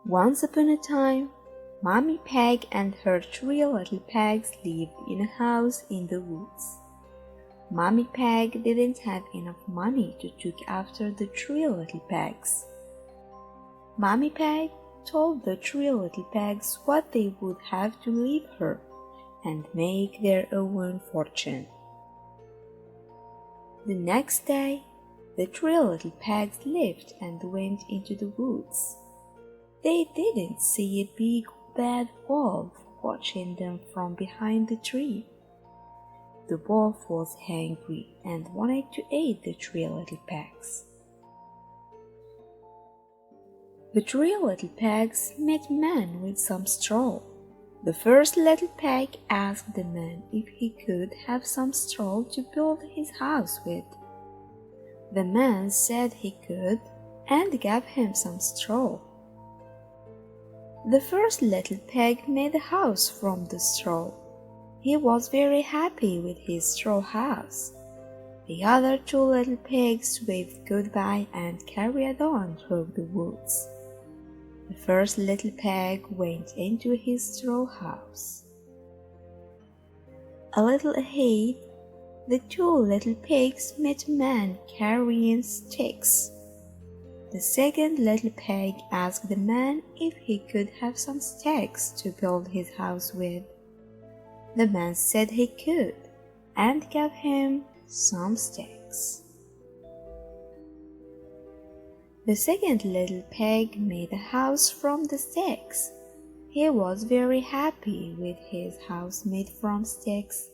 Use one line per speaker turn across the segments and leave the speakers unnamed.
Once upon a time, Mommy Pig and her 3 little pigs lived in a house in the woods. Mommy Pig didn't have enough money to look after the 3 little pigs. Mommy Pig told the 3 little pigs what they would have to leave her and make their own fortune. The next day, the 3 little pigs left and went into the woods. They didn't see a big bad wolf watching them from behind the tree. The wolf was hungry and wanted to eat the 3 little pigs. The 3 little pigs met a man with some straw. The first little pig asked the man if he could have some straw to build his house with. The man said he could and gave him some straw. The first little pig made a house from the straw. He was very happy with his straw house. The other 2 little pigs waved goodbye and carried on through the woods. The first little pig went into his straw house. A little ahead, the 2 little pigs met a man carrying sticks. The second little pig asked the man if he could have some sticks to build his house with. The man said he could and gave him some sticks. The second little pig made a house from the sticks. He was very happy with his house made from sticks.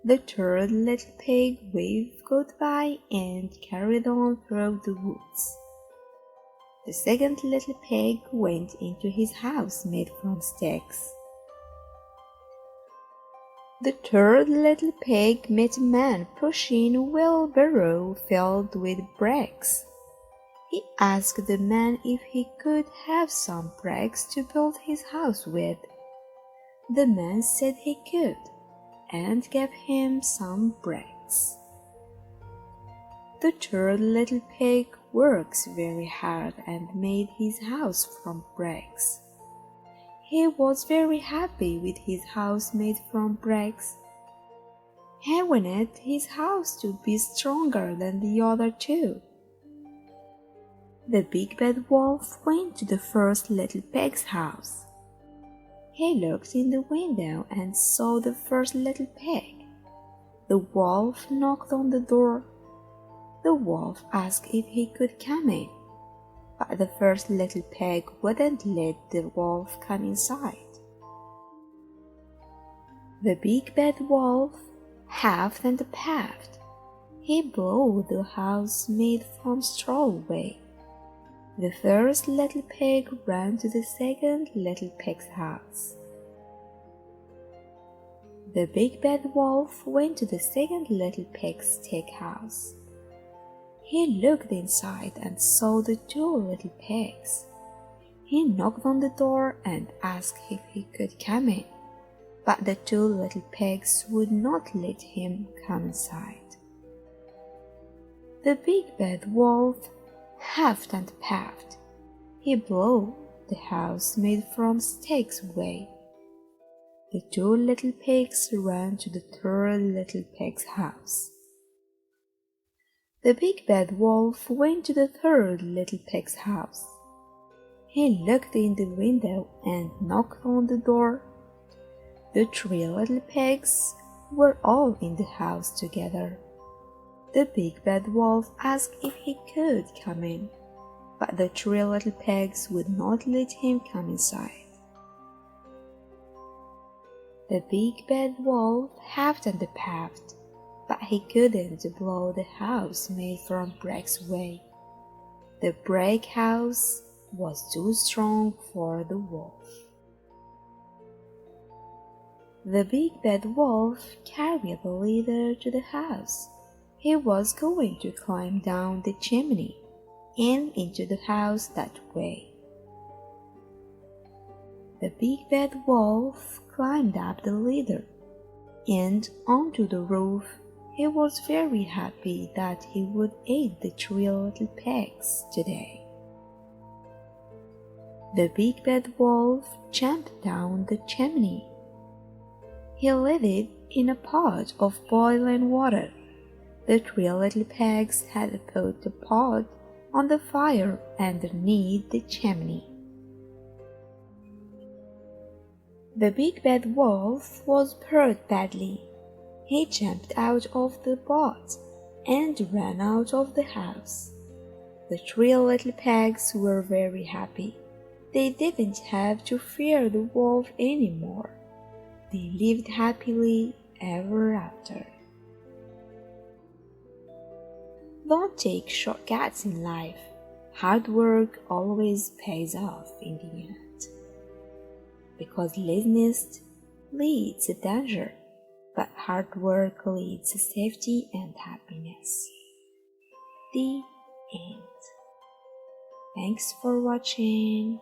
The third little pig waved goodbye and carried on through the woods. The second little pig went into his house made from sticks. The third little pig met a man pushing a wheelbarrow filled with bricks. He asked the man if he could have some bricks to build his house with. The man said he could and gave him some bricks. The third little pig works very hard and made his house from bricks. He was very happy with his house made from bricks. He wanted his house to be stronger than the other 2. The big bad wolf went to the first little pig's house. He looked in the window and saw the first little pig. The wolf knocked on the door. The wolf asked if he could come in, but the first little pig wouldn't let the wolf come inside. The big bad wolf huffed and puffed. He blew the house made from straw away. The first little pig ran to the second little pig's house. The big bad wolf went to the second little pig's stick house. He looked inside and saw the 2 little pigs. He knocked on the door and asked if he could come in, but the 2 little pigs would not let him come inside. The big bad wolf huffed and puffed. He blew the house made from sticks away. The 2 little pigs ran to the third little pig's house. The big bad wolf went to the third little pig's house. He looked in the window and knocked on the door. The 3 little pigs were all in the house together. The big bad wolf asked if he could come in, but the 3 little pigs would not let him come inside. The big bad wolf huffed and puffed, but he couldn't blow the house made from bricks away. The brick house was too strong for the wolf. The big bad wolf carried the ladder to the house. He was going to climb down the chimney and into the house that way. The big bad wolf climbed up the ladder and onto the roof. He was very happy that he would eat the 3 little pigs today. The big bad wolf jumped down the chimney. He lived in a pot of boiling water. The 3 little pigs had put the pot on the fire underneath the chimney. The big bad wolf was hurt badly. He jumped out of the pot and ran out of the house. The 3 little pigs were very happy. They didn't have to fear the wolf anymore. They lived happily ever after. Don't take shortcuts in life. Hard work always pays off in the end. Because laziness leads to danger, but hard work leads to safety and happiness. The end. Thanks for watching.